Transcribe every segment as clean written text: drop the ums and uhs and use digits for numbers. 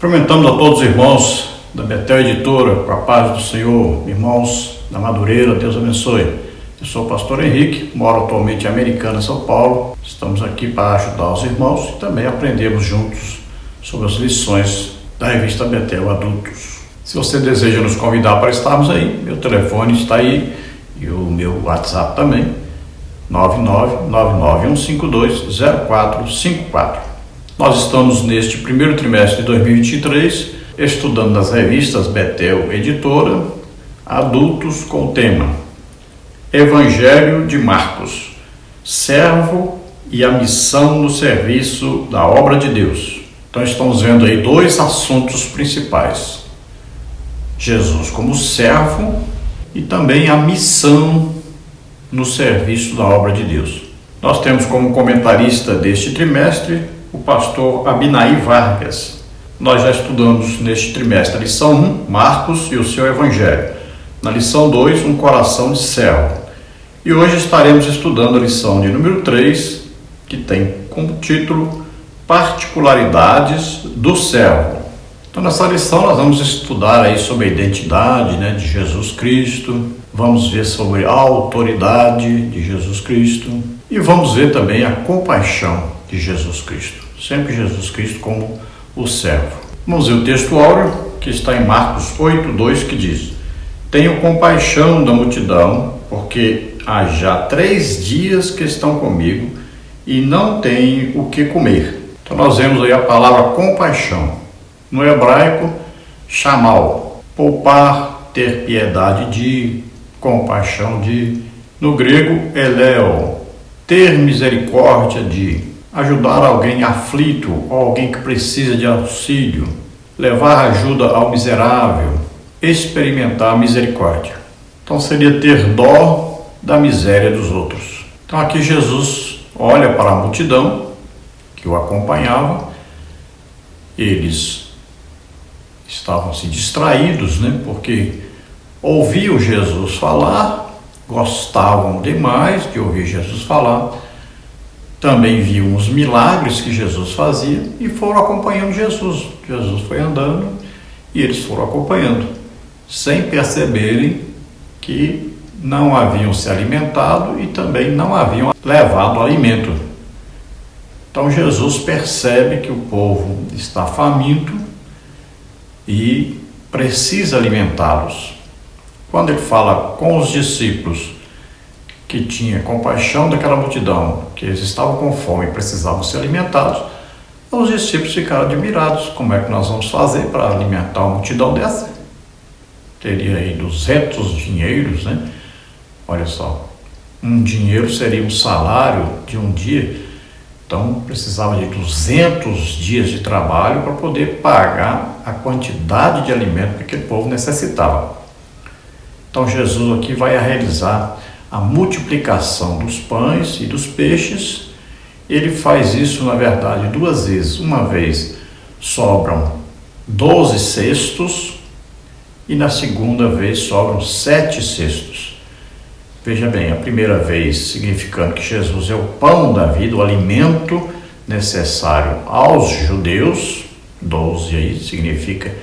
Cumprimentamos a todos os irmãos da Betel Editora, com a paz do Senhor, irmãos da Madureira, Deus abençoe. Eu sou o pastor Henrique, moro atualmente em Americana, São Paulo. Estamos aqui para ajudar os irmãos e também aprendemos juntos sobre as lições da revista Betel Adultos. Se você deseja nos convidar para estarmos aí, meu telefone está aí e o meu WhatsApp também, 99991520454. Nós estamos neste primeiro trimestre de 2023 estudando nas revistas Betel Editora Adultos com o tema Evangelho de Marcos, servo e a missão no serviço da obra de Deus. Então estamos vendo aí dois assuntos principais: Jesus como servo e também a missão no serviço da obra de Deus. Nós temos como comentarista deste trimestre o pastor Abinaí Vargas. Nós já estudamos neste trimestre a lição 1, Marcos e o seu Evangelho. Na lição 2, um coração de servo. E hoje estaremos estudando a lição de número 3, que tem como título Particularidades do servo. Então nessa lição nós vamos estudar aí sobre a identidade, de Jesus Cristo, vamos ver sobre a autoridade de Jesus Cristo e vamos ver também a compaixão de Jesus Cristo. Sempre Jesus Cristo como o servo. Vamos ver o texto áureo que está em Marcos 8:2, que diz: Tenho compaixão da multidão, porque há já 3 dias que estão comigo e não têm o que comer. Então nós vemos aí a palavra compaixão. No hebraico, shamal, poupar, ter piedade de, compaixão de. No grego, eleo, ter misericórdia de. Ajudar alguém aflito ou alguém que precisa de auxílio, levar ajuda ao miserável, experimentar misericórdia. Então seria ter dó da miséria dos outros. Então aqui Jesus olha para a multidão que o acompanhava. Eles estavam se distraídos, porque ouviam Jesus falar, gostavam demais de ouvir Jesus falar. Também viam os milagres que Jesus fazia e foram acompanhando Jesus. Jesus foi andando e eles foram acompanhando, sem perceberem que não haviam se alimentado e também não haviam levado alimento. Então Jesus percebe que o povo está faminto e precisa alimentá-los. Quando ele fala com os discípulos, que tinha compaixão daquela multidão, que eles estavam com fome e precisavam ser alimentados, os discípulos ficaram admirados. Como é que nós vamos fazer para alimentar uma multidão dessa? Teria aí 200 dinheiros, Olha só, um dinheiro seria um salário de um dia, então precisava de 200 dias de trabalho para poder pagar a quantidade de alimento que aquele povo necessitava. Então Jesus aqui vai realizar a multiplicação dos pães e dos peixes. Ele faz isso, na verdade, 2 vezes. Uma vez sobram 12 cestos e na segunda vez sobram 7 cestos. Veja bem, a primeira vez significando que Jesus é o pão da vida, o alimento necessário aos judeus. 12 aí significa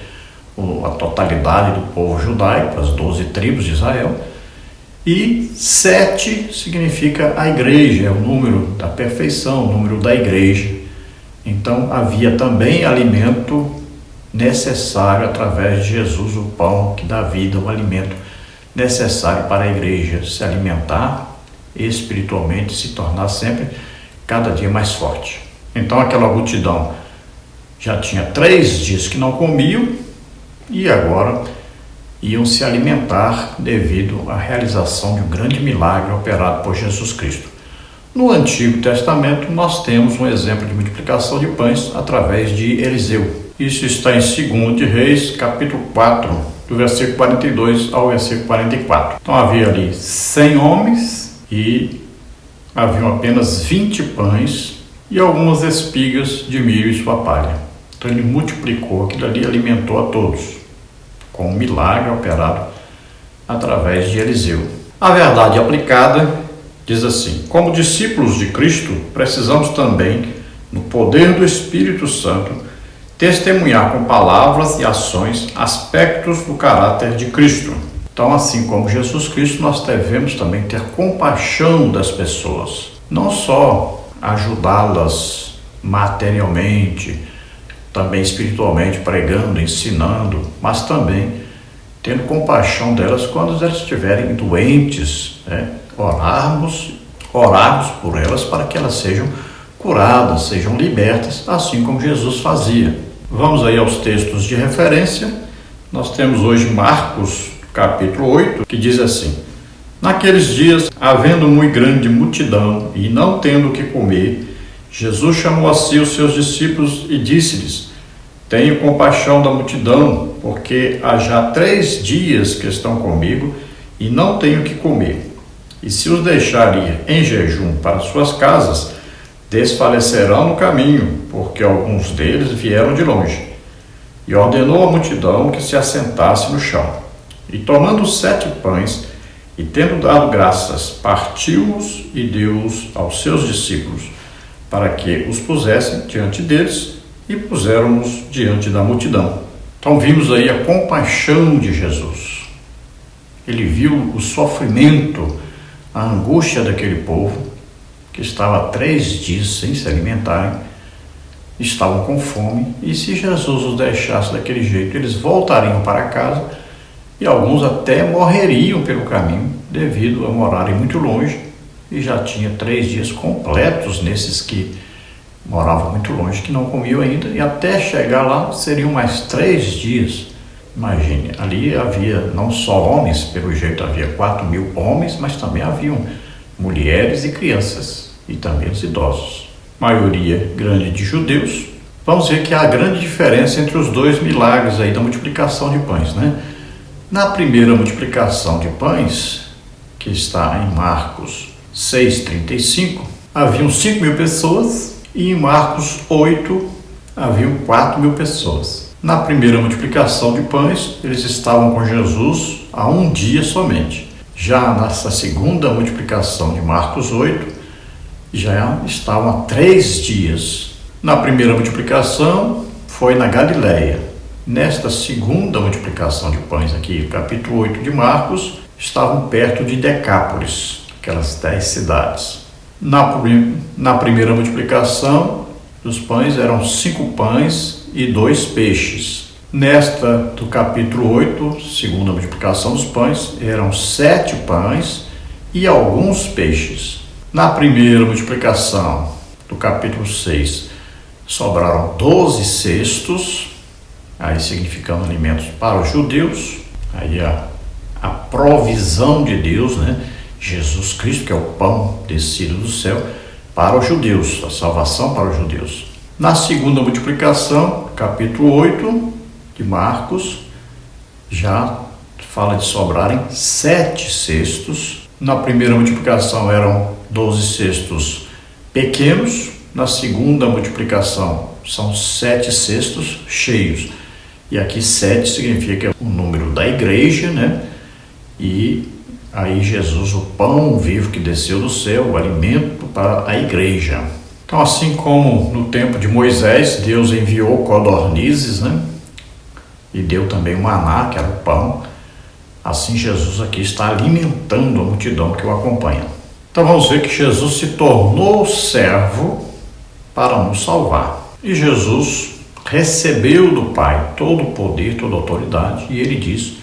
a totalidade do povo judaico, as 12 tribos de Israel. E 7 significa a igreja, é o número da perfeição, o número da igreja. Então havia também alimento necessário através de Jesus, o pão que dá vida, o alimento necessário para a igreja se alimentar espiritualmente, se tornar sempre cada dia mais forte. Então aquela multidão já tinha 3 dias que não comiam e agora iam se alimentar devido à realização de um grande milagre operado por Jesus Cristo. No Antigo Testamento, nós temos um exemplo de multiplicação de pães através de Eliseu. Isso está em 2 de Reis, capítulo 4, do versículo 42 ao versículo 44. Então havia ali 100 homens e haviam apenas 20 pães e algumas espigas de milho e sua palha. Então ele multiplicou aquilo ali e alimentou a todos, com um milagre operado através de Eliseu. A verdade aplicada diz assim: como discípulos de Cristo, precisamos também, no poder do Espírito Santo, testemunhar com palavras e ações aspectos do caráter de Cristo. Então, assim como Jesus Cristo, nós devemos também ter compaixão das pessoas, não só ajudá-las materialmente, também espiritualmente, pregando, ensinando, mas também tendo compaixão delas quando elas estiverem doentes, orarmos por elas para que elas sejam curadas, sejam libertas, assim como Jesus fazia. Vamos aí aos textos de referência. Nós temos hoje Marcos, capítulo 8, que diz assim: Naqueles dias, havendo muito grande multidão e não tendo o que comer, Jesus chamou a si os seus discípulos e disse-lhes: Tenho compaixão da multidão, porque há já 3 dias que estão comigo e não tenho o que comer. E se os deixar ir em jejum para suas casas, desfalecerão no caminho, porque alguns deles vieram de longe. E ordenou à multidão que se assentasse no chão. E tomando 7 pães, e tendo dado graças, partiu-os e deu-os aos seus discípulos, para que os pusessem diante deles, e puseram-os diante da multidão. Então vimos aí a compaixão de Jesus. Ele viu o sofrimento, a angústia daquele povo, que estava há 3 dias sem se alimentarem, estavam com fome, e se Jesus os deixasse daquele jeito, eles voltariam para casa, e alguns até morreriam pelo caminho, devido a morarem muito longe, e já tinha 3 dias completos nesses que moravam muito longe, que não comiam ainda, e até chegar lá seriam mais 3 dias. Imagine, ali havia não só homens, pelo jeito havia 4.000 homens, mas também haviam mulheres e crianças, e também os idosos. Maioria grande de judeus. Vamos ver que há grande diferença entre os 2 milagres aí da multiplicação de pães, Na primeira multiplicação de pães, que está em Marcos 6,35, haviam 5.000 pessoas, e em Marcos 8, haviam 4.000 pessoas. Na primeira multiplicação de pães, eles estavam com Jesus há 1 dia somente. Já nessa segunda multiplicação de Marcos 8, já estavam há 3 dias. Na primeira multiplicação, foi na Galileia. Nesta segunda multiplicação de pães aqui, capítulo 8 de Marcos, estavam perto de Decápolis, aquelas 10 cidades. Na primeira multiplicação dos pães eram 5 pães e 2 peixes. Nesta do capítulo 8, segunda multiplicação dos pães, eram 7 pães e alguns peixes. Na primeira multiplicação do capítulo 6, sobraram 12 cestos, aí significando alimentos para os judeus, aí a provisão de Deus, Jesus Cristo, que é o pão descido do céu, para os judeus, a salvação para os judeus. Na segunda multiplicação, capítulo 8 de Marcos, já fala de sobrarem 7 cestos. Na primeira multiplicação eram 12 cestos pequenos, na segunda multiplicação são 7 cestos cheios. E aqui 7 significa o número da igreja, E aí Jesus, o pão vivo que desceu do céu, o alimento para a igreja. Então, assim como no tempo de Moisés, Deus enviou codornizes, E deu também o maná, que era o pão. Assim Jesus aqui está alimentando a multidão que o acompanha. Então vamos ver que Jesus se tornou servo para nos salvar. E Jesus recebeu do Pai todo o poder, toda a autoridade, e ele diz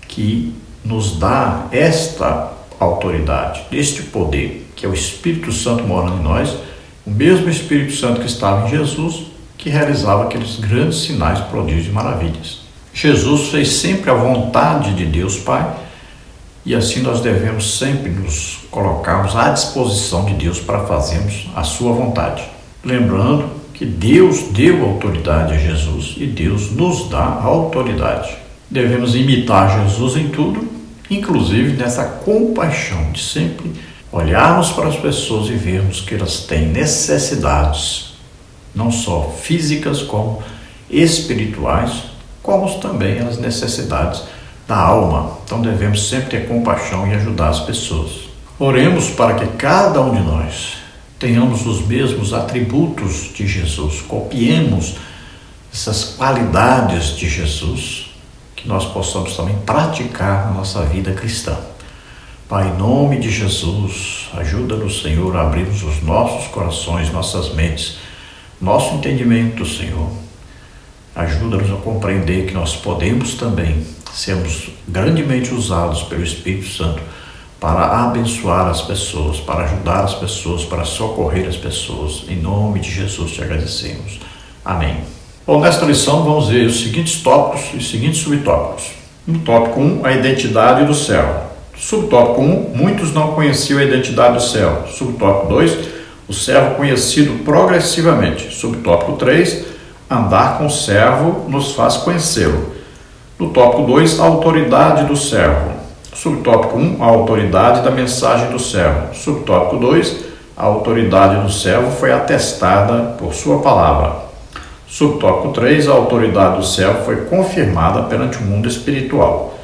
que nos dá esta autoridade, este poder, que é o Espírito Santo morando em nós, o mesmo Espírito Santo que estava em Jesus, que realizava aqueles grandes sinais, prodígios e maravilhas. Jesus fez sempre a vontade de Deus Pai, e assim nós devemos sempre nos colocarmos à disposição de Deus para fazermos a sua vontade. Lembrando que Deus deu autoridade a Jesus e Deus nos dá a autoridade. Devemos imitar Jesus em tudo, inclusive nessa compaixão de sempre olharmos para as pessoas e vermos que elas têm necessidades, não só físicas como espirituais, como também as necessidades da alma. Então devemos sempre ter compaixão e ajudar as pessoas. Oremos para que cada um de nós tenhamos os mesmos atributos de Jesus, copiemos essas qualidades de Jesus, que nós possamos também praticar na nossa vida cristã. Pai, em nome de Jesus, ajuda-nos, Senhor, a abrirmos os nossos corações, nossas mentes, nosso entendimento, Senhor. Ajuda-nos a compreender que nós podemos também sermos grandemente usados pelo Espírito Santo para abençoar as pessoas, para ajudar as pessoas, para socorrer as pessoas. Em nome de Jesus te agradecemos. Amém. Bom, nesta lição vamos ver os seguintes tópicos e os seguintes subtópicos. No tópico 1, a identidade do servo. Subtópico 1, muitos não conheciam a identidade do servo. Subtópico 2, o servo conhecido progressivamente. Subtópico 3, andar com o servo nos faz conhecê-lo. No tópico 2, a autoridade do servo. Subtópico 1, a autoridade da mensagem do servo. Subtópico 2, a autoridade do servo foi atestada por sua palavra. Subtópico 3, a autoridade do servo foi confirmada perante o mundo espiritual.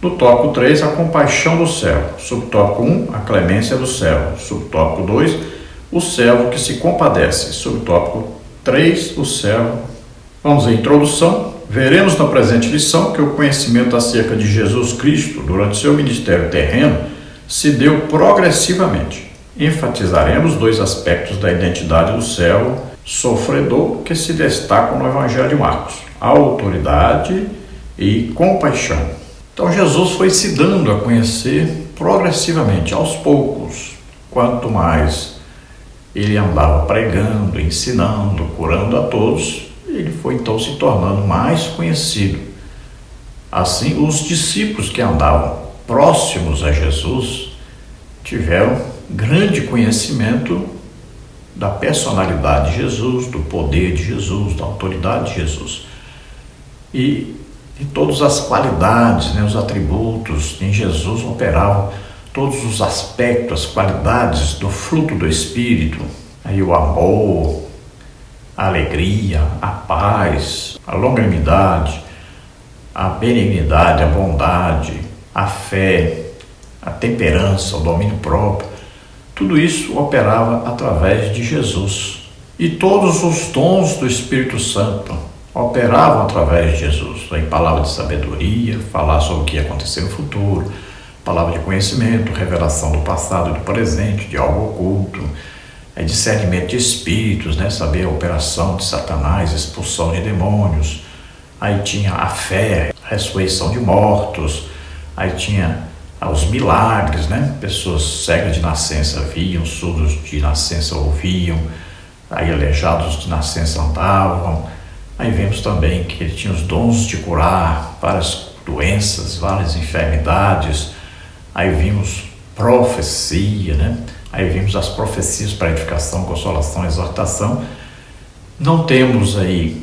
No tópico 3, a compaixão do servo. Subtópico 1, a clemência do servo. Subtópico 2, o servo que se compadece. Subtópico 3, o servo. Vamos à introdução. Veremos na presente lição que o conhecimento acerca de Jesus Cristo durante seu ministério terreno se deu progressivamente. Enfatizaremos dois aspectos da identidade do servo sofredor que se destacam no Evangelho de Marcos: a autoridade e compaixão. Então Jesus foi se dando a conhecer progressivamente, aos poucos. Quanto mais ele andava pregando, ensinando, curando a todos, ele foi então se tornando mais conhecido. Assim, os discípulos que andavam próximos a Jesus tiveram grande conhecimento da personalidade de Jesus, do poder de Jesus, da autoridade de Jesus. E todas as qualidades, os atributos em Jesus operavam, todos os aspectos, as qualidades do fruto do Espírito, aí o amor, a alegria, a paz, a longanimidade, a benignidade, a bondade, a fé, a temperança, o domínio próprio. Tudo isso operava através de Jesus. E todos os dons do Espírito Santo operavam através de Jesus. Em palavra de sabedoria, falar sobre o que ia acontecer no futuro, palavra de conhecimento, revelação do passado e do presente, de algo oculto, discernimento de espíritos, saber a operação de Satanás, expulsão de demônios. Aí tinha a fé, a ressurreição de mortos. Aí tinha os milagres, pessoas cegas de nascença viam, surdos de nascença ouviam, aí aleijados de nascença andavam. Aí vemos também que ele tinha os dons de curar várias doenças, várias enfermidades. Aí vimos profecia, Aí vimos as profecias para edificação, consolação, exortação. Não temos aí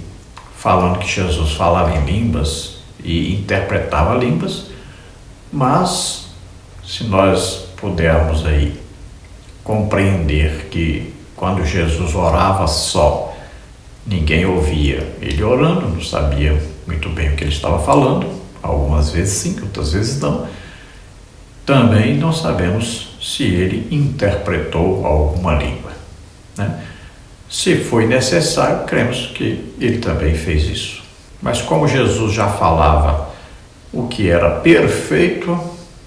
falando que Jesus falava em línguas e interpretava línguas, mas se nós pudermos aí compreender que quando Jesus orava só, ninguém ouvia ele orando, não sabia muito bem o que ele estava falando, algumas vezes sim, outras vezes não. Também não sabemos se ele interpretou alguma língua, Se foi necessário, cremos que ele também fez isso. Mas como Jesus já falava o que era perfeito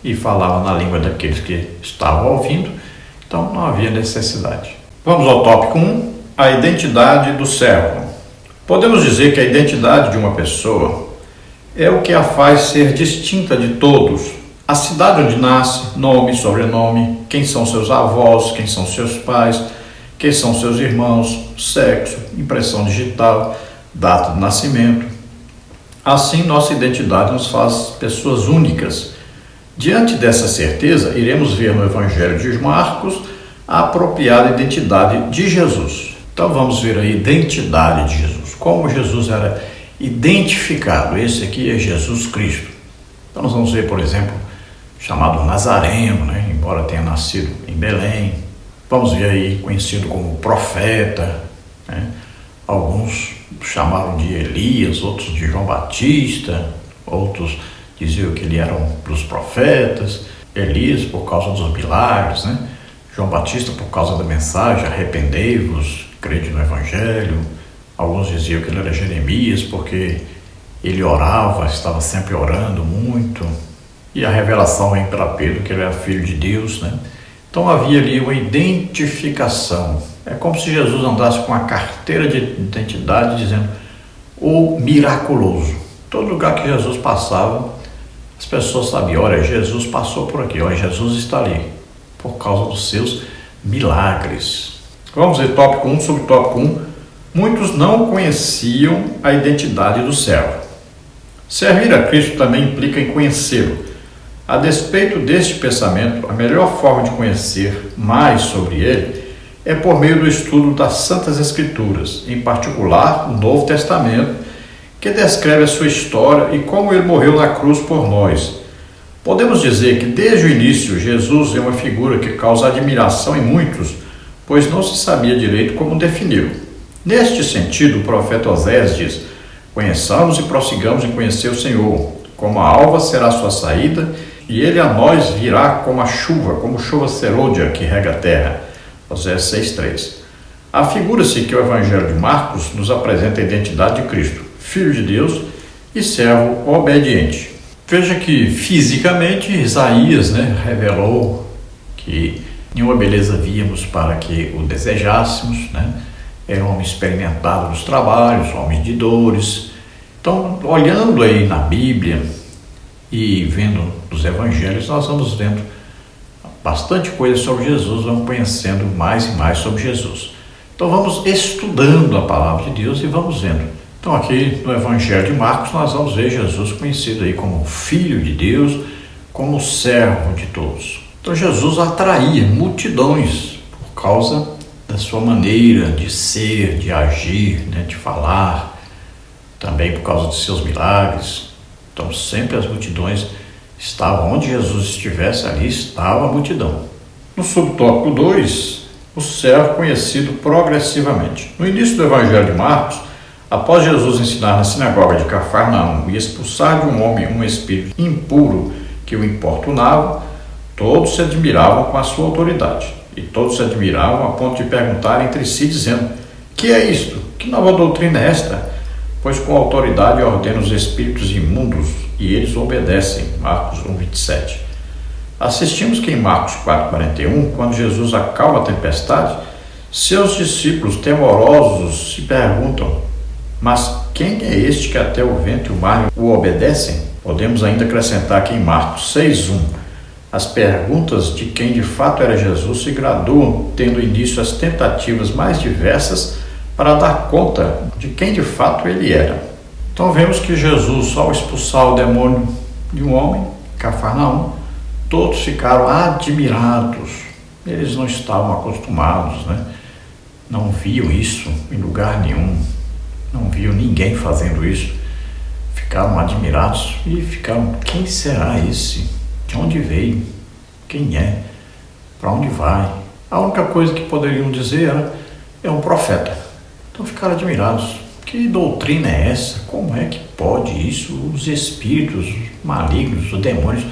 e falava na língua daqueles que estavam ouvindo, então não havia necessidade. Vamos ao tópico 1, a identidade do servo. Podemos dizer que a identidade de uma pessoa é o que a faz ser distinta de todos. A cidade onde nasce, nome, sobrenome, quem são seus avós, quem são seus pais, quem são seus irmãos, sexo, impressão digital, data de nascimento. Assim, nossa identidade nos faz pessoas únicas. Diante dessa certeza, iremos ver no Evangelho de Marcos a apropriada identidade de Jesus. Então vamos ver a identidade de Jesus, como Jesus era identificado. Esse aqui é Jesus Cristo. Então nós vamos ver, por exemplo, chamado Nazareno, embora tenha nascido em Belém. Vamos ver aí, conhecido como profeta, Alguns chamaram de Elias, outros de João Batista, outros diziam que ele era um dos profetas. Elias por causa dos milagres, João Batista por causa da mensagem, arrependei-vos, crede no Evangelho. Alguns diziam que ele era Jeremias porque ele orava, estava sempre orando muito. E a revelação vem para Pedro que ele era filho de Deus, né? Então havia ali uma identificação. É como se Jesus andasse com a carteira de identidade dizendo o miraculoso. Todo lugar que Jesus passava, as pessoas sabiam, olha, Jesus passou por aqui, olha, Jesus está ali, por causa dos seus milagres. Vamos ver tópico 1, subtópico 1. Muitos não conheciam a identidade do servo. Servir a Cristo também implica em conhecê-lo. A despeito deste pensamento, a melhor forma de conhecer mais sobre ele é por meio do estudo das Santas Escrituras, em particular o Novo Testamento, que descreve a sua história e como ele morreu na cruz por nós. Podemos dizer que desde o início Jesus é uma figura que causa admiração em muitos, pois não se sabia direito como defini-lo. Neste sentido, o profeta Oséias diz: conheçamos e prossigamos em conhecer o Senhor, como a alva será a sua saída, e ele a nós virá como a chuva, como chuva serôdia que rega a terra. Oséias 6,3. Afigura-se que o Evangelho de Marcos nos apresenta a identidade de Cristo, Filho de Deus e servo obediente. Veja que fisicamente Isaías revelou que nenhuma beleza víamos para que o desejássemos, era um homem experimentado nos trabalhos, homem de dores. Então, olhando aí na Bíblia e vendo os evangelhos, nós vamos vendo bastante coisa sobre Jesus, vamos conhecendo mais e mais sobre Jesus. Então vamos estudando a palavra de Deus e vamos vendo. Então aqui no Evangelho de Marcos nós vamos ver Jesus conhecido aí como Filho de Deus, como servo de todos. Então Jesus atraía multidões por causa da sua maneira de ser, de agir, de falar, também por causa de seus milagres. Então sempre as multidões estavam, onde Jesus estivesse, ali estava a multidão. No subtópico 2, o servo conhecido progressivamente. No início do Evangelho de Marcos, após Jesus ensinar na sinagoga de Cafarnaum e expulsar de um homem um espírito impuro que o importunava, todos se admiravam com a sua autoridade. E todos se admiravam a ponto de perguntar entre si, dizendo: que é isto? Que nova doutrina é esta? Pois com autoridade ordena os espíritos imundos e eles obedecem. Marcos 1:27. Assistimos que em Marcos 4:41, quando Jesus acalma a tempestade, seus discípulos temorosos se perguntam: mas quem é este que até o vento e o mar o obedecem? Podemos ainda acrescentar que em Marcos 6:1, as perguntas de quem de fato era Jesus se graduam, tendo início as tentativas mais diversas para dar conta de quem de fato ele era. Então vemos que Jesus, ao expulsar o demônio de um homem, Cafarnaum, todos ficaram admirados. Eles não estavam acostumados, não viam isso em lugar nenhum, não viam ninguém fazendo isso. Ficaram admirados e ficaram: quem será esse? De onde veio? Quem é? Para onde vai? A única coisa que poderiam dizer era: é um profeta. Então ficaram admirados. Que doutrina é essa? Como é que pode isso? Os espíritos malignos, os demônios,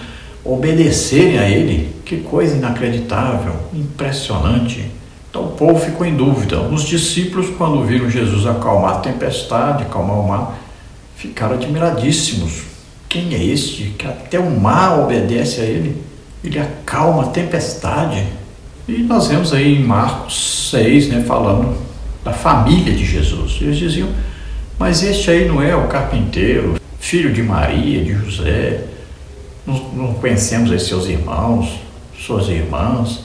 obedecerem a ele? Que coisa inacreditável, impressionante. Então o povo ficou em dúvida. Os discípulos, quando viram Jesus acalmar a tempestade, acalmar o mar, ficaram admiradíssimos. Quem é este que até o mar obedece a ele? Ele acalma a tempestade. E nós vemos aí em Marcos 6, falando da família de Jesus. Eles diziam: mas este aí não é o carpinteiro, filho de Maria, de José? Não conhecemos aí seus irmãos, suas irmãs?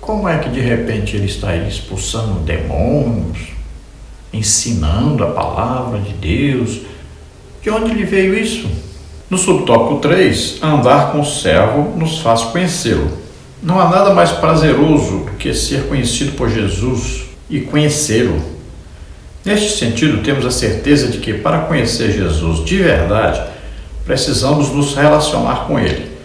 Como é que de repente ele está aí expulsando demônios, ensinando a palavra de Deus? De onde lhe veio isso? No subtópico 3, andar com o servo nos faz conhecê-lo. Não há nada mais prazeroso do que ser conhecido por Jesus e conhecê-lo. Neste sentido, temos a certeza de que para conhecer Jesus de verdade, precisamos nos relacionar com ele.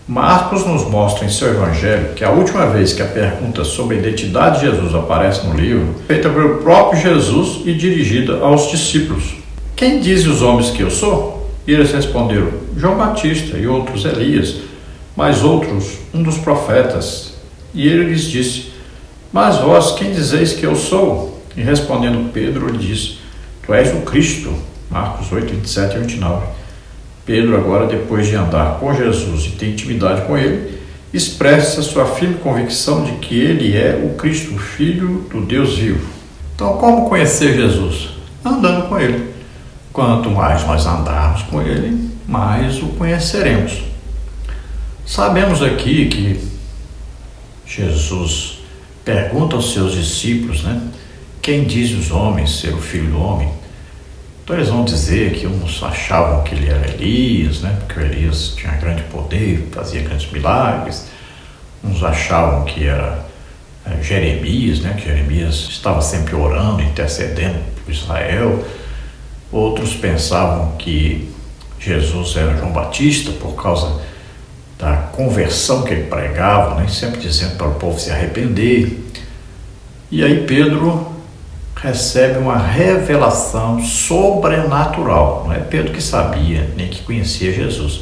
Marcos nos mostra em seu evangelho que a última vez que a pergunta sobre a identidade de Jesus aparece no livro, feita pelo próprio Jesus e dirigida aos discípulos. Quem dizem os homens que eu sou? E eles responderam: João Batista, e outros Elias, mas outros um dos profetas. E ele lhes disse: mas vós, quem dizeis que eu sou? E respondendo Pedro, ele diz: Tu és o Cristo. Marcos 8, 27 e 29. Pedro agora, depois de andar com Jesus e ter intimidade com ele, expressa sua firme convicção de que ele é o Cristo, o Filho do Deus vivo. Então, como conhecer Jesus? Andando com ele. Quanto mais nós andarmos com ele, mais o conheceremos. Sabemos aqui que Jesus pergunta aos seus discípulos, quem diz os homens ser o Filho do Homem? Então eles vão dizer que uns achavam que ele era Elias, porque o Elias tinha grande poder, fazia grandes milagres. Uns achavam que era Jeremias, que Jeremias estava sempre orando, intercedendo por Israel. Outros pensavam que Jesus era João Batista por causa da conversão que ele pregava, sempre dizendo para o povo se arrepender. E aí Pedro recebe uma revelação sobrenatural. Não é Pedro que sabia, nem que conhecia Jesus,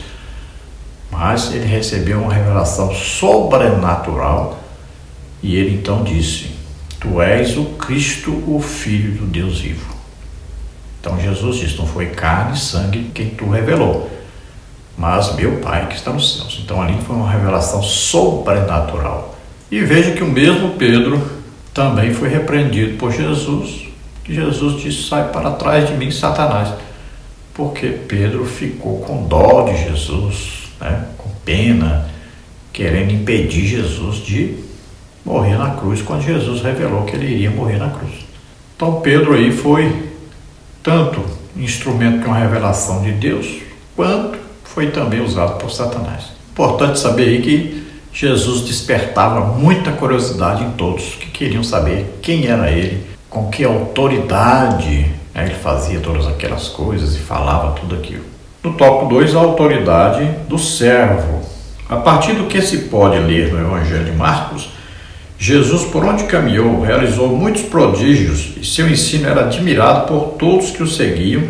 mas ele recebeu uma revelação sobrenatural e ele então disse: Tu és o Cristo, o Filho do Deus vivo. Então Jesus disse: Não foi carne e sangue quem tu revelou, mas meu Pai que está nos céus. Então ali foi uma revelação sobrenatural. E veja que o mesmo Pedro também foi repreendido por Jesus, que Jesus disse: Sai para trás de mim, Satanás, porque Pedro ficou com dó de Jesus, com pena, querendo impedir Jesus de morrer na cruz, quando Jesus revelou que ele iria morrer na cruz. Então Pedro aí foi tanto instrumento de uma revelação de Deus, quanto foi também usado por Satanás. Importante saber aí que Jesus despertava muita curiosidade em todos que queriam saber quem era ele, com que autoridade ele fazia todas aquelas coisas e falava tudo aquilo. No tópico 2, a autoridade do servo. A partir do que se pode ler no Evangelho de Marcos, Jesus, por onde caminhou, realizou muitos prodígios e seu ensino era admirado por todos que o seguiam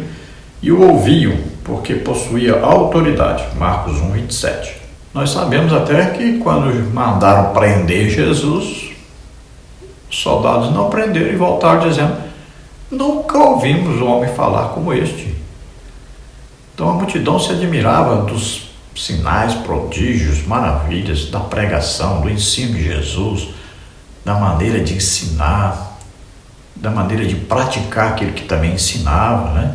e o ouviam, porque possuía autoridade. Marcos 1, 27. Nós sabemos até que quando mandaram prender Jesus, os soldados não prenderam e voltaram dizendo: Nunca ouvimos um homem falar como este. Então a multidão se admirava dos sinais, prodígios, maravilhas, da pregação, do ensino de Jesus, da maneira de ensinar, da maneira de praticar aquilo que também ensinava,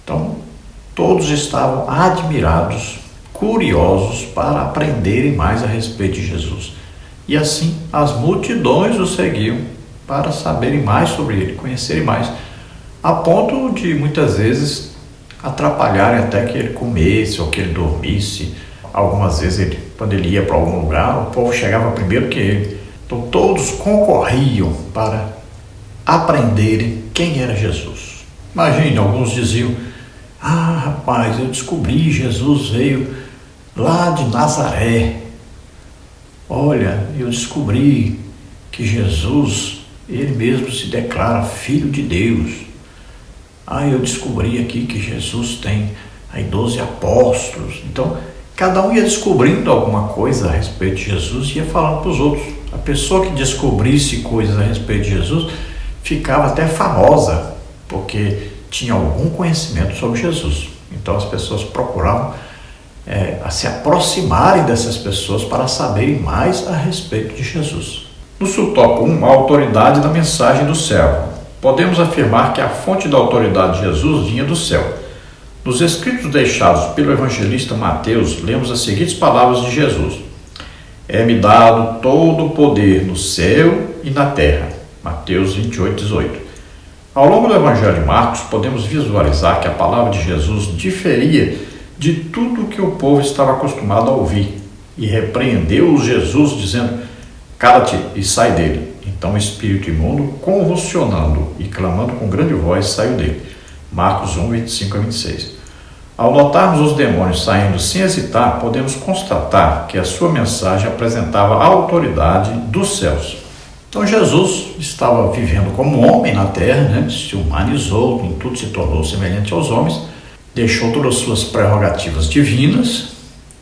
Então todos estavam admirados, curiosos para aprenderem mais a respeito de Jesus. E assim as multidões o seguiam para saberem mais sobre ele, conhecerem mais, a ponto de muitas vezes atrapalharem até que ele comesse ou que ele dormisse. Algumas vezes quando ele ia para algum lugar, o povo chegava primeiro que ele. Então todos concorriam para aprenderem quem era Jesus. Imagine, alguns diziam: rapaz, eu descobri, Jesus veio lá de Nazaré. Olha, eu descobri que Jesus, ele mesmo se declara Filho de Deus. Eu descobri aqui que Jesus tem aí 12 apóstolos. Então, cada um ia descobrindo alguma coisa a respeito de Jesus e ia falando para os outros. A pessoa que descobrisse coisas a respeito de Jesus ficava até famosa, porque tinha algum conhecimento sobre Jesus. Então as pessoas procuravam se aproximarem dessas pessoas para saberem mais a respeito de Jesus. No subtópico 1, a autoridade da mensagem do servo. Podemos afirmar que a fonte da autoridade de Jesus vinha do céu. Nos escritos deixados pelo evangelista Mateus, lemos as seguintes palavras de Jesus: É-me dado todo o poder no céu e na terra. Mateus 28, 18. Ao longo do Evangelho de Marcos, podemos visualizar que a palavra de Jesus diferia de tudo o que o povo estava acostumado a ouvir, e repreendeu Jesus, dizendo: Cala-te e sai dele. Então o espírito imundo, convulsionando e clamando com grande voz, saiu dele. Marcos 1, 25 a 26. Ao notarmos os demônios saindo sem hesitar, podemos constatar que a sua mensagem apresentava a autoridade dos céus. Então Jesus estava vivendo como homem na terra, se humanizou, em tudo se tornou semelhante aos homens, deixou todas as suas prerrogativas divinas.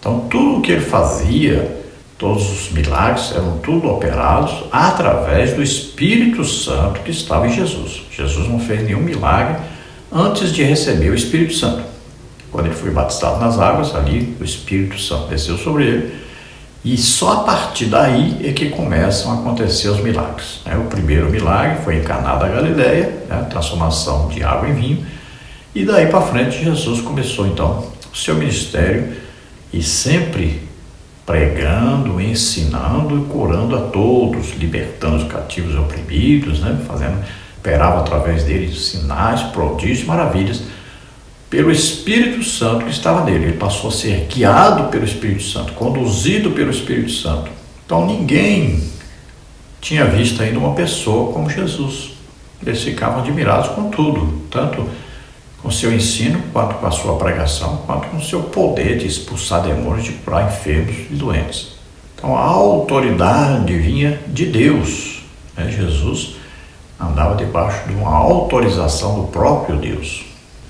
Então tudo o que ele fazia, Todos os milagres eram tudo operados através do Espírito Santo que estava em Jesus. Jesus não fez nenhum milagre antes de receber o Espírito Santo. Quando ele foi batizado nas águas, ali o Espírito Santo desceu sobre ele, e só a partir daí é que começam a acontecer os milagres. O primeiro milagre foi em Caná da Galileia, a transformação de água em vinho, e daí para frente Jesus começou então o seu ministério, e sempre pregando, ensinando e curando a todos, libertando os cativos e oprimidos, operava através dele sinais, prodígios, maravilhas, pelo Espírito Santo que estava nele. Ele passou a ser guiado pelo Espírito Santo, conduzido pelo Espírito Santo. Então ninguém tinha visto ainda uma pessoa como Jesus. Eles ficavam admirados com tudo, tanto com seu ensino, quanto com a sua pregação, quanto com o seu poder de expulsar demônios, de curar enfermos e doentes. Então a autoridade vinha de Deus. Jesus andava debaixo de uma autorização do próprio Deus.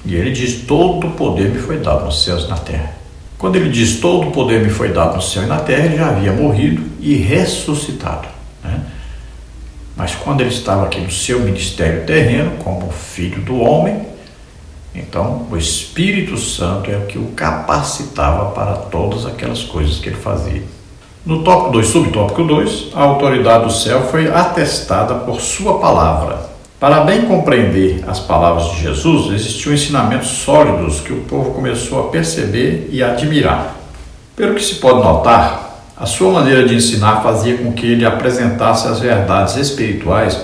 E ele diz: todo o poder me foi dado nos céus e na terra. Quando ele diz todo o poder me foi dado no céu e na terra, ele já havia morrido e ressuscitado. Mas quando ele estava aqui no seu ministério terreno, como filho do homem, então o Espírito Santo é o que o capacitava para todas aquelas coisas que ele fazia. No tópico 2, subtópico 2, a autoridade do céu foi atestada por sua palavra. Para bem compreender as palavras de Jesus, existiam ensinamentos sólidos que o povo começou a perceber e admirar. Pelo que se pode notar, a sua maneira de ensinar fazia com que ele apresentasse as verdades espirituais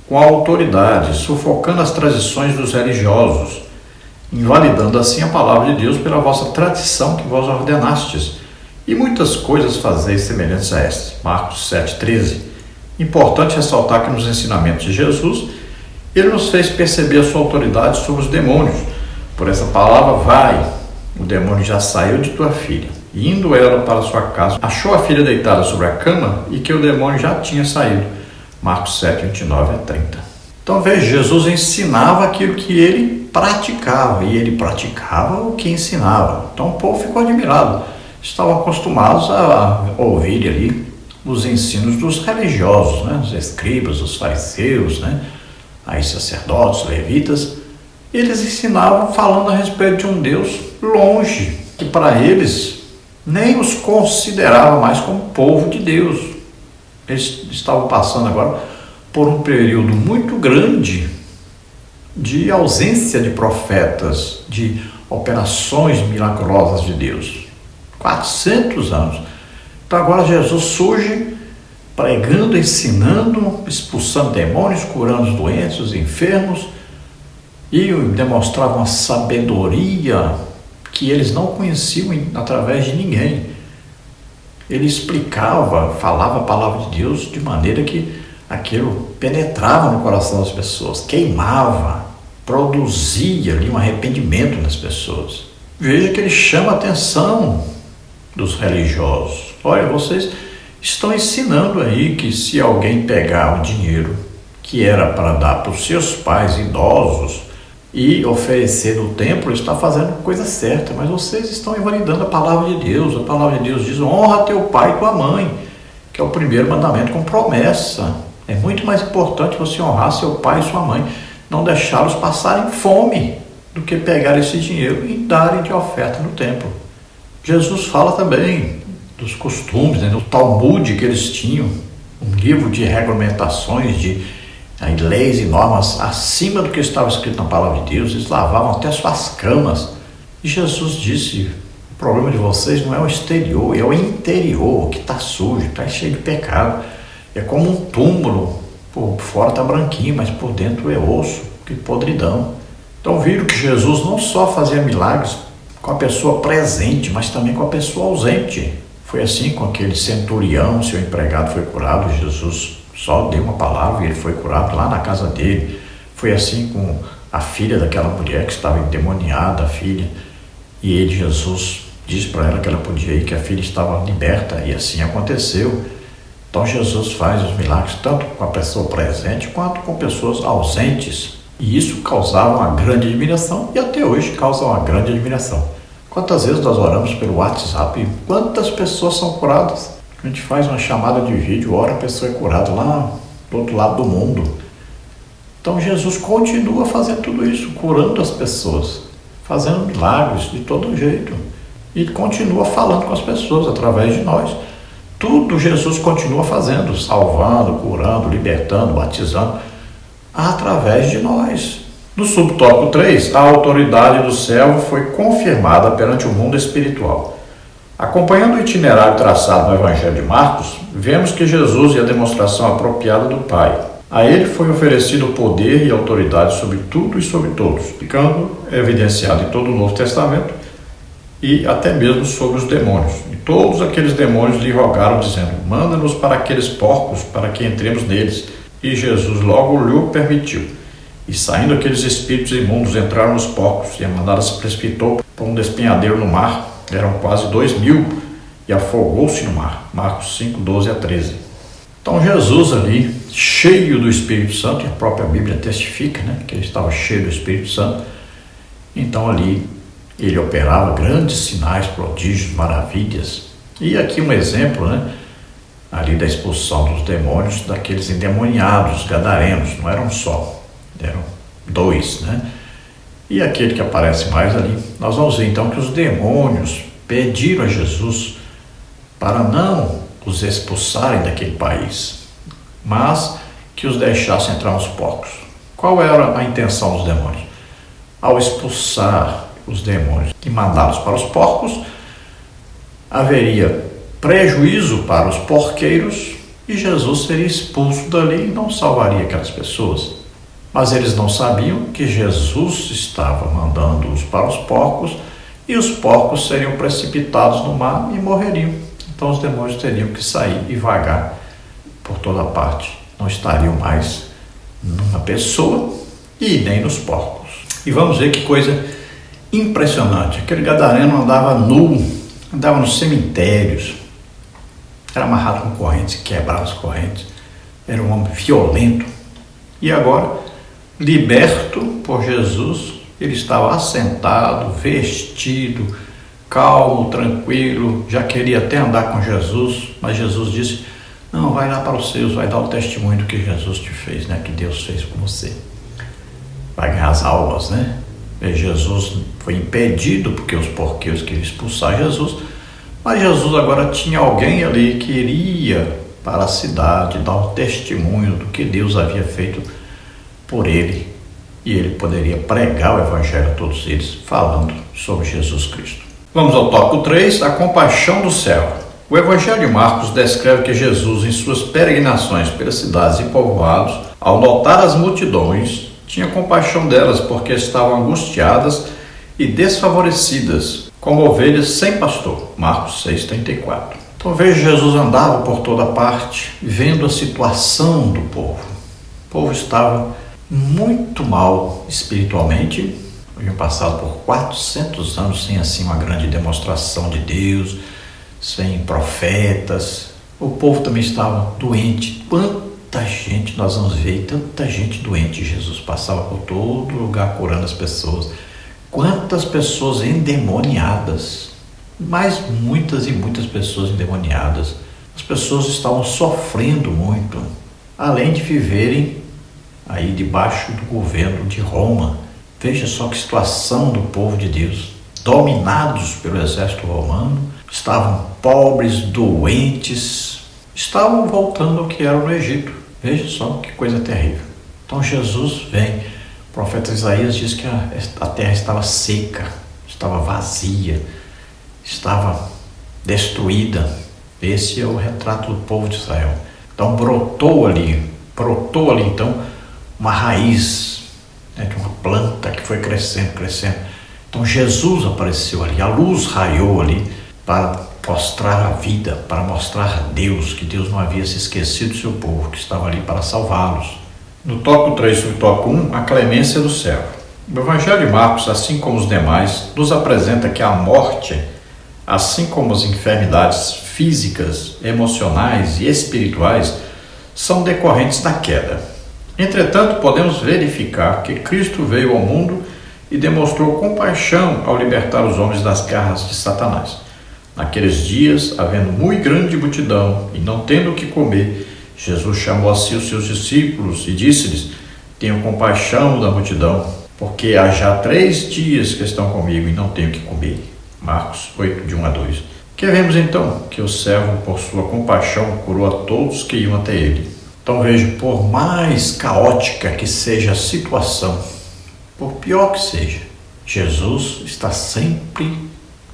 com autoridade, sufocando as tradições dos religiosos, invalidando assim a palavra de Deus pela vossa tradição que vós ordenastes, e muitas coisas fazeis semelhantes a estas. Marcos 7,13. Importante ressaltar que nos ensinamentos de Jesus, ele nos fez perceber a sua autoridade sobre os demônios. Por essa palavra, vai, o demônio já saiu de tua filha. E indo ela para sua casa, achou a filha deitada sobre a cama e que o demônio já tinha saído. Marcos 7:29-30. Então veja, Jesus ensinava aquilo que ele praticava, e ele praticava o que ensinava. Então o povo ficou admirado. Estavam acostumados a ouvir ali os ensinos dos religiosos, os escribas, os fariseus, aí sacerdotes, levitas. Eles ensinavam falando a respeito de um Deus longe, que para eles nem os considerava mais como povo de Deus. Eles estavam passando agora por um período muito grande de ausência de profetas, de operações milagrosas de Deus. 400 anos. Então agora Jesus surge pregando, ensinando, expulsando demônios, curando os doentes, os enfermos, e demonstrava uma sabedoria que eles não conheciam através de ninguém. Ele explicava, falava a palavra de Deus de maneira que aquilo penetrava no coração das pessoas, queimava, produzia ali um arrependimento nas pessoas. Veja que ele chama a atenção dos religiosos. Olha, vocês estão ensinando aí que se alguém pegar o dinheiro que era para dar para os seus pais idosos e oferecer no templo, está fazendo a coisa certa, mas vocês estão invalidando a palavra de Deus. A palavra de Deus diz: honra teu pai e tua mãe, que é o primeiro mandamento com promessa. É muito mais importante você honrar seu pai e sua mãe, não deixá-los passarem fome, do que pegar esse dinheiro e darem de oferta no templo. Jesus fala também dos costumes, do Talmud que eles tinham, um livro de regulamentações, de leis e normas acima do que estava escrito na palavra de Deus. Eles lavavam até suas camas. E Jesus disse: o problema de vocês não é o exterior, é o interior, que está sujo, está cheio de pecado. É como um túmulo, por fora está branquinho, mas por dentro é osso, que podridão. Então viram que Jesus não só fazia milagres com a pessoa presente, mas também com a pessoa ausente. Foi assim com aquele centurião, seu empregado foi curado, Jesus só deu uma palavra e ele foi curado lá na casa dele. Foi assim com a filha daquela mulher que estava endemoniada, a filha, e ele, Jesus, disse para ela que ela podia ir, que a filha estava liberta, e assim aconteceu. Então Jesus faz os milagres tanto com a pessoa presente quanto com pessoas ausentes, e isso causava uma grande admiração, e até hoje causa uma grande admiração. Quantas vezes nós oramos pelo WhatsApp e quantas pessoas são curadas? A gente faz uma chamada de vídeo, ora a pessoa é curada lá do outro lado do mundo. Então Jesus continua fazendo tudo isso, curando as pessoas, fazendo milagres de todo jeito. E continua falando com as pessoas através de nós. Tudo Jesus continua fazendo, salvando, curando, libertando, batizando, através de nós. No subtópico 3, a autoridade do servo foi confirmada perante o mundo espiritual. Acompanhando o itinerário traçado no Evangelho de Marcos, vemos que Jesus é a demonstração apropriada do Pai. A ele foi oferecido poder e autoridade sobre tudo e sobre todos, ficando evidenciado em todo o Novo Testamento e até mesmo sobre os demônios. E todos aqueles demônios lhe rogaram, dizendo: manda-nos para aqueles porcos, para que entremos neles. E Jesus logo lhe permitiu. E saindo aqueles espíritos imundos, entraram nos porcos, e a manada se precipitou por um despenhadeiro no mar. Eram quase 2.000, e afogou-se no mar. Marcos 5, 12 a 13. Então Jesus ali, cheio do Espírito Santo, e a própria Bíblia testifica, que ele estava cheio do Espírito Santo. Então ali ele operava grandes sinais, prodígios, maravilhas. E aqui um exemplo, ali da expulsão dos demônios, daqueles endemoniados, gadarenos. Não eram só, eram 2, E aquele que aparece mais ali, nós vamos ver então que os demônios pediram a Jesus para não os expulsarem daquele país, mas que os deixassem entrar nos porcos. Qual era a intenção dos demônios? Ao expulsar os demônios e mandá-los para os porcos, haveria prejuízo para os porqueiros e Jesus seria expulso dali e não salvaria aquelas pessoas. Mas eles não sabiam que Jesus estava mandando-os para os porcos e os porcos seriam precipitados no mar e morreriam. Então os demônios teriam que sair e vagar por toda parte. Não estariam mais numa pessoa e nem nos porcos. E vamos ver que coisa impressionante. Aquele gadareno andava nu, andava nos cemitérios, era amarrado com correntes, quebrava as correntes, era um homem violento. E agora, liberto por Jesus, ele estava assentado, vestido, calmo, tranquilo, já queria até andar com Jesus, mas Jesus disse: não, vai lá para os seus, vai dar o testemunho do que Jesus te fez, que Deus fez com você. Vai ganhar as almas, E Jesus foi impedido porque os porqueiros queriam expulsar Jesus, mas Jesus agora tinha alguém ali que iria para a cidade dar o testemunho do que Deus havia feito por ele, e ele poderia pregar o Evangelho a todos eles, falando sobre Jesus Cristo. Vamos ao tópico 3, a compaixão do servo. O Evangelho de Marcos descreve que Jesus, em suas peregrinações pelas cidades e povoados, ao notar as multidões, tinha compaixão delas, porque estavam angustiadas e desfavorecidas, como ovelhas sem pastor. Marcos 6,34. Então veja, Jesus andava por toda parte, vendo a situação do povo. O povo estava muito mal espiritualmente, haviam passado por 400 anos sem assim uma grande demonstração de Deus, sem profetas. O povo também estava doente. Quanta gente nós vamos ver, tanta gente doente. Jesus passava por todo lugar curando as pessoas. Quantas pessoas endemoniadas, mas muitas e muitas pessoas endemoniadas. As pessoas estavam sofrendo muito, além de viverem aí debaixo do governo de Roma. Veja só que situação do povo de Deus, dominados pelo exército romano, estavam pobres, doentes, estavam voltando ao que era no Egito. Veja só que coisa terrível. Então Jesus vem, o profeta Isaías diz que a terra estava seca, estava vazia, estava destruída. Esse é o retrato do povo de Israel. Então brotou ali então uma raiz, de uma planta que foi crescendo. Então Jesus apareceu ali, a luz raiou ali para mostrar a vida, para mostrar a Deus, que Deus não havia se esquecido do seu povo, que estava ali para salvá-los. No tópico 3, subtópico 1, a clemência do servo. O Evangelho de Marcos, assim como os demais, nos apresenta que a morte, assim como as enfermidades físicas, emocionais e espirituais, são decorrentes da queda. Entretanto, podemos verificar que Cristo veio ao mundo e demonstrou compaixão ao libertar os homens das garras de Satanás. Naqueles dias, havendo muito grande multidão e não tendo o que comer, Jesus chamou a si os seus discípulos e disse-lhes: tenham compaixão da multidão, porque há já 3 dias que estão comigo e não tenho o que comer. Marcos 8, de 1 a 2. Que vemos então? Que o servo, por sua compaixão, curou a todos que iam até ele. Então vejo, por mais caótica que seja a situação, por pior que seja, Jesus está sempre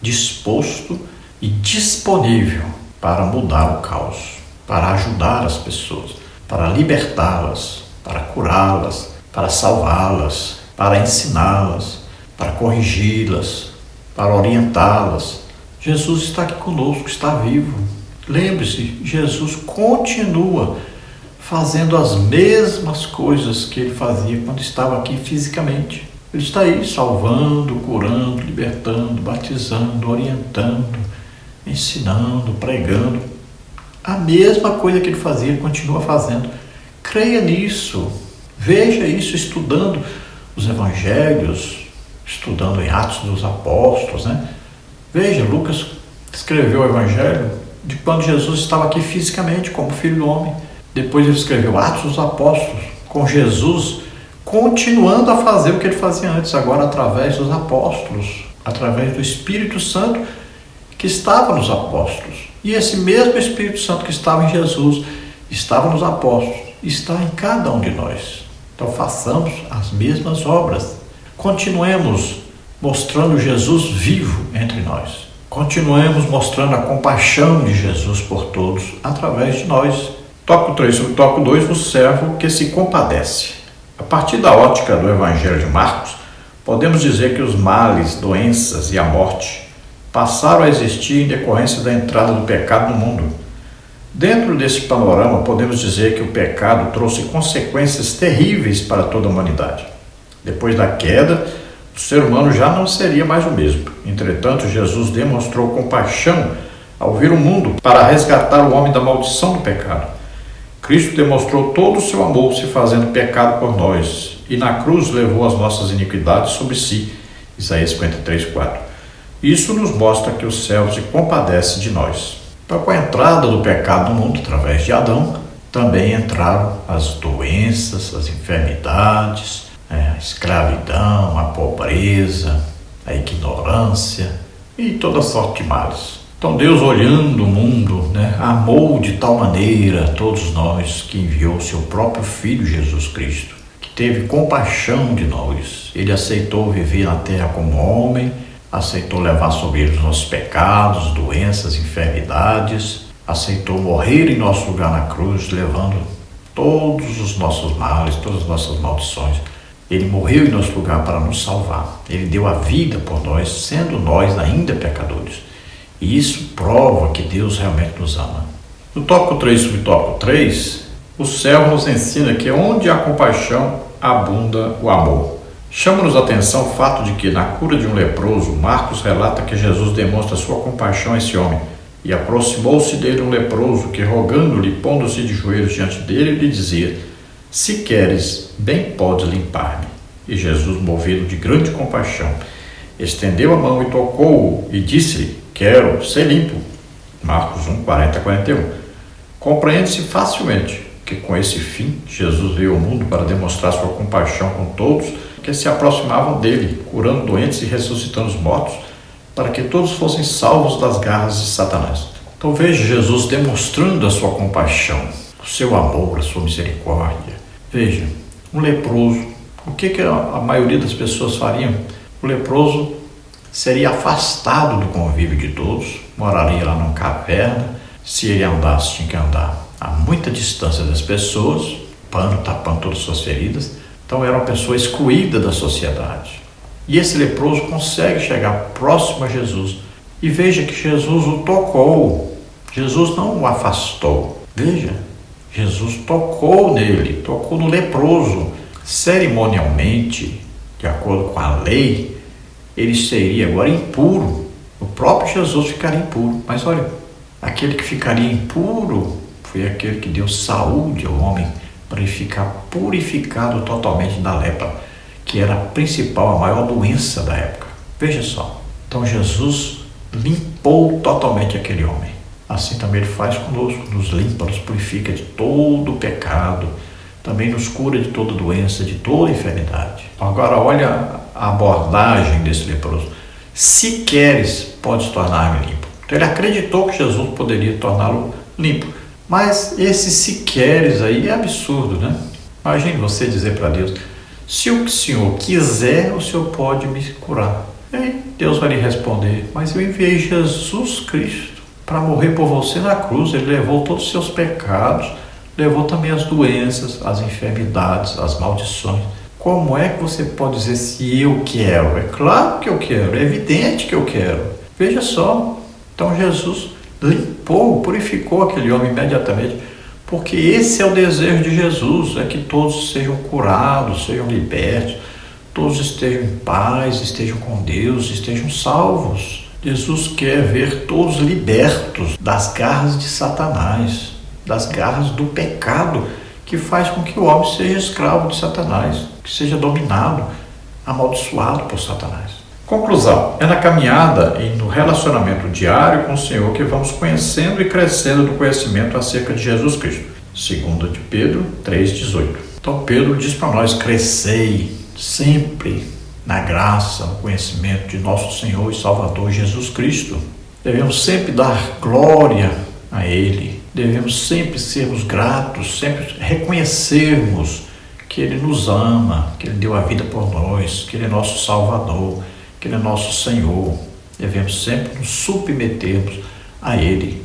disposto e disponível para mudar o caos, para ajudar as pessoas, para libertá-las, para curá-las, para salvá-las, para ensiná-las, para corrigi-las, para orientá-las. Jesus está aqui conosco, está vivo. Lembre-se, Jesus continua fazendo as mesmas coisas que ele fazia quando estava aqui fisicamente. Ele está aí salvando, curando, libertando, batizando, orientando, ensinando, pregando. A mesma coisa que ele fazia, ele continua fazendo. Creia nisso. Veja isso estudando os evangelhos, estudando em Atos dos Apóstolos, né? Veja, Lucas escreveu o evangelho de quando Jesus estava aqui fisicamente como filho do homem. Depois ele escreveu Atos dos Apóstolos, com Jesus continuando a fazer o que ele fazia antes, agora através dos apóstolos, através do Espírito Santo que estava nos apóstolos. E esse mesmo Espírito Santo que estava em Jesus, estava nos apóstolos, está em cada um de nós. Então façamos as mesmas obras. Continuemos mostrando Jesus vivo entre nós. Continuemos mostrando a compaixão de Jesus por todos através de nós. Tópico 3 sobre tópico 2, o servo que se compadece. A partir da ótica do Evangelho de Marcos, podemos dizer que os males, doenças e a morte passaram a existir em decorrência da entrada do pecado no mundo. Dentro desse panorama, podemos dizer que o pecado trouxe consequências terríveis para toda a humanidade. Depois da queda, o ser humano já não seria mais o mesmo. Entretanto, Jesus demonstrou compaixão ao vir o mundo para resgatar o homem da maldição do pecado. Cristo demonstrou todo o seu amor se fazendo pecado por nós e na cruz levou as nossas iniquidades sobre si. Isaías 53, 4. Isso nos mostra que o céu se compadece de nós. Então, com a entrada do pecado no mundo através de Adão, também entraram as doenças, as enfermidades, a escravidão, a pobreza, a ignorância e toda sorte de males. Então Deus, olhando o mundo, amou de tal maneira todos nós que enviou seu próprio Filho Jesus Cristo, que teve compaixão de nós. Ele aceitou viver na terra como homem, aceitou levar sobre ele os nossos pecados, doenças, enfermidades, aceitou morrer em nosso lugar na cruz, levando todos os nossos males, todas as nossas maldições. Ele morreu em nosso lugar para nos salvar. Ele deu a vida por nós, sendo nós ainda pecadores. E isso prova que Deus realmente nos ama. No tópico 3, subtópico 3, o servo nos ensina que onde há compaixão, abunda o amor. Chama-nos a atenção o fato de que, na cura de um leproso, Marcos relata que Jesus demonstra sua compaixão a esse homem. E aproximou-se dele um leproso que, rogando-lhe, pondo-se de joelhos diante dele, lhe dizia: se queres, bem podes limpar-me. E Jesus, movido de grande compaixão, estendeu a mão e tocou-o e disse-lhe: quero ser limpo. Marcos 1, 40 a 41. Compreende-se facilmente que com esse fim Jesus veio ao mundo para demonstrar sua compaixão com todos que se aproximavam dele, curando doentes e ressuscitando os mortos, para que todos fossem salvos das garras de Satanás. Então veja Jesus demonstrando a sua compaixão, o seu amor, a sua misericórdia. Veja, um leproso, o que a maioria das pessoas fariam? O leproso seria afastado do convívio de todos, moraria lá numa caverna. Se ele andasse, tinha que andar a muita distância das pessoas, tapando todas as suas feridas. Então era uma pessoa excluída da sociedade. E esse leproso consegue chegar próximo a Jesus. E veja que Jesus o tocou. Jesus não o afastou. Veja, Jesus tocou nele, tocou no leproso. Cerimonialmente, de acordo com a lei, ele seria agora impuro. O próprio Jesus ficaria impuro. Mas olha, aquele que ficaria impuro foi aquele que deu saúde ao homem para ele ficar purificado totalmente da lepra, que era a principal, a maior doença da época. Veja só. Então Jesus limpou totalmente aquele homem. Assim também Ele faz conosco, nos limpa, nos purifica de todo o pecado, também nos cura de toda doença, de toda enfermidade. Agora olha a abordagem desse leproso. Se queres, podes tornar-me limpo. Então ele acreditou que Jesus poderia torná-lo limpo. Mas esse se queres aí é absurdo, né? Imagine você dizer para Deus: se o Senhor quiser, o Senhor pode me curar. E aí Deus vai lhe responder: mas eu enviei Jesus Cristo para morrer por você na cruz. Ele levou todos os seus pecados, levou também as doenças, as enfermidades, as maldições. Como é que você pode dizer se eu quero? É claro que eu quero, é evidente que eu quero. Veja só, então Jesus limpou, purificou aquele homem imediatamente, porque esse é o desejo de Jesus, é que todos sejam curados, sejam libertos, todos estejam em paz, estejam com Deus, estejam salvos. Jesus quer ver todos libertos das garras de Satanás, das garras do pecado, que faz com que o homem seja escravo de Satanás, que seja dominado, amaldiçoado por Satanás. Conclusão: é na caminhada e no relacionamento diário com o Senhor que vamos conhecendo e crescendo no conhecimento acerca de Jesus Cristo. 2 de Pedro 3,18. Então Pedro diz para nós: crescei sempre na graça, no conhecimento de nosso Senhor e Salvador Jesus Cristo. Devemos sempre dar glória a Ele, devemos sempre sermos gratos, sempre reconhecermos que Ele nos ama, que Ele deu a vida por nós, que Ele é nosso Salvador, que Ele é nosso Senhor. Devemos sempre nos submetermos a Ele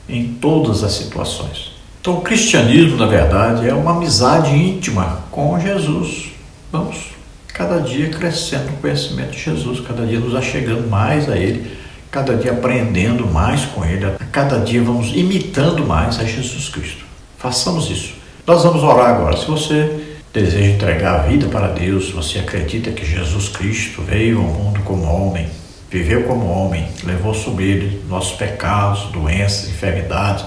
em todas as situações. Então o cristianismo, na verdade, é uma amizade íntima com Jesus. Vamos cada dia crescendo no conhecimento de Jesus, cada dia nos achegando mais a Ele, cada dia aprendendo mais com Ele, a cada dia vamos imitando mais a Jesus Cristo. Façamos isso. Nós vamos orar agora. Se você deseja entregar a vida para Deus, se você acredita que Jesus Cristo veio ao mundo como homem, viveu como homem, levou sobre Ele nossos pecados, doenças, enfermidades,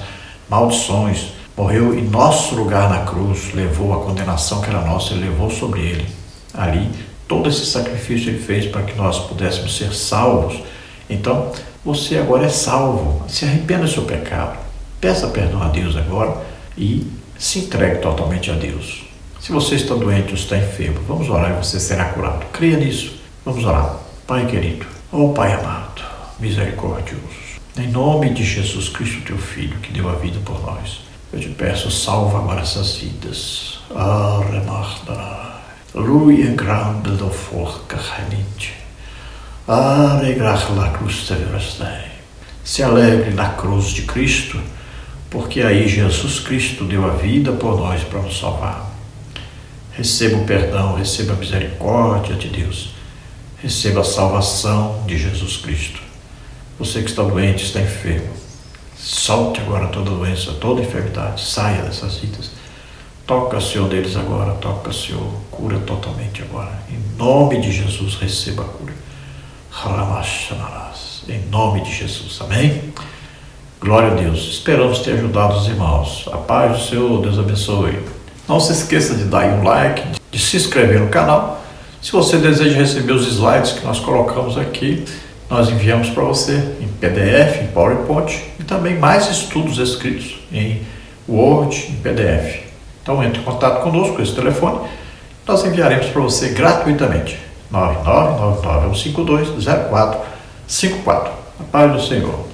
maldições, morreu em nosso lugar na cruz, levou a condenação que era nossa, Ele levou sobre Ele. Ali, todo esse sacrifício Ele fez para que nós pudéssemos ser salvos. Então, você agora é salvo. Se arrependa do seu pecado. Peça perdão a Deus agora e se entregue totalmente a Deus. Se você está doente ou está enfermo, vamos orar e você será curado. Creia nisso. Vamos orar. Pai querido, ó Pai amado, misericordioso, em nome de Jesus Cristo, Teu Filho, que deu a vida por nós, eu te peço, salva agora essas vidas. Lui grande do forca relinte. Se alegre na cruz de Cristo, porque aí Jesus Cristo deu a vida por nós para nos salvar. Receba o perdão, receba a misericórdia de Deus, receba a salvação de Jesus Cristo. Você que está doente, está enfermo, solte agora toda doença, toda enfermidade, saia dessas vidas. Toca, Senhor, deles agora, toca, Senhor, cura totalmente agora. Em nome de Jesus, receba a cura. Em nome de Jesus, amém? Glória a Deus. Esperamos ter ajudado os irmãos. A paz do Senhor, Deus abençoe. Não se esqueça de dar um like, de se inscrever no canal. Se você deseja receber os slides que nós colocamos aqui, nós enviamos para você em PDF, em PowerPoint e também mais estudos escritos em Word, em PDF. Então entre em contato conosco com esse telefone, nós enviaremos para você gratuitamente. 9999-152-0454. A paz do Senhor.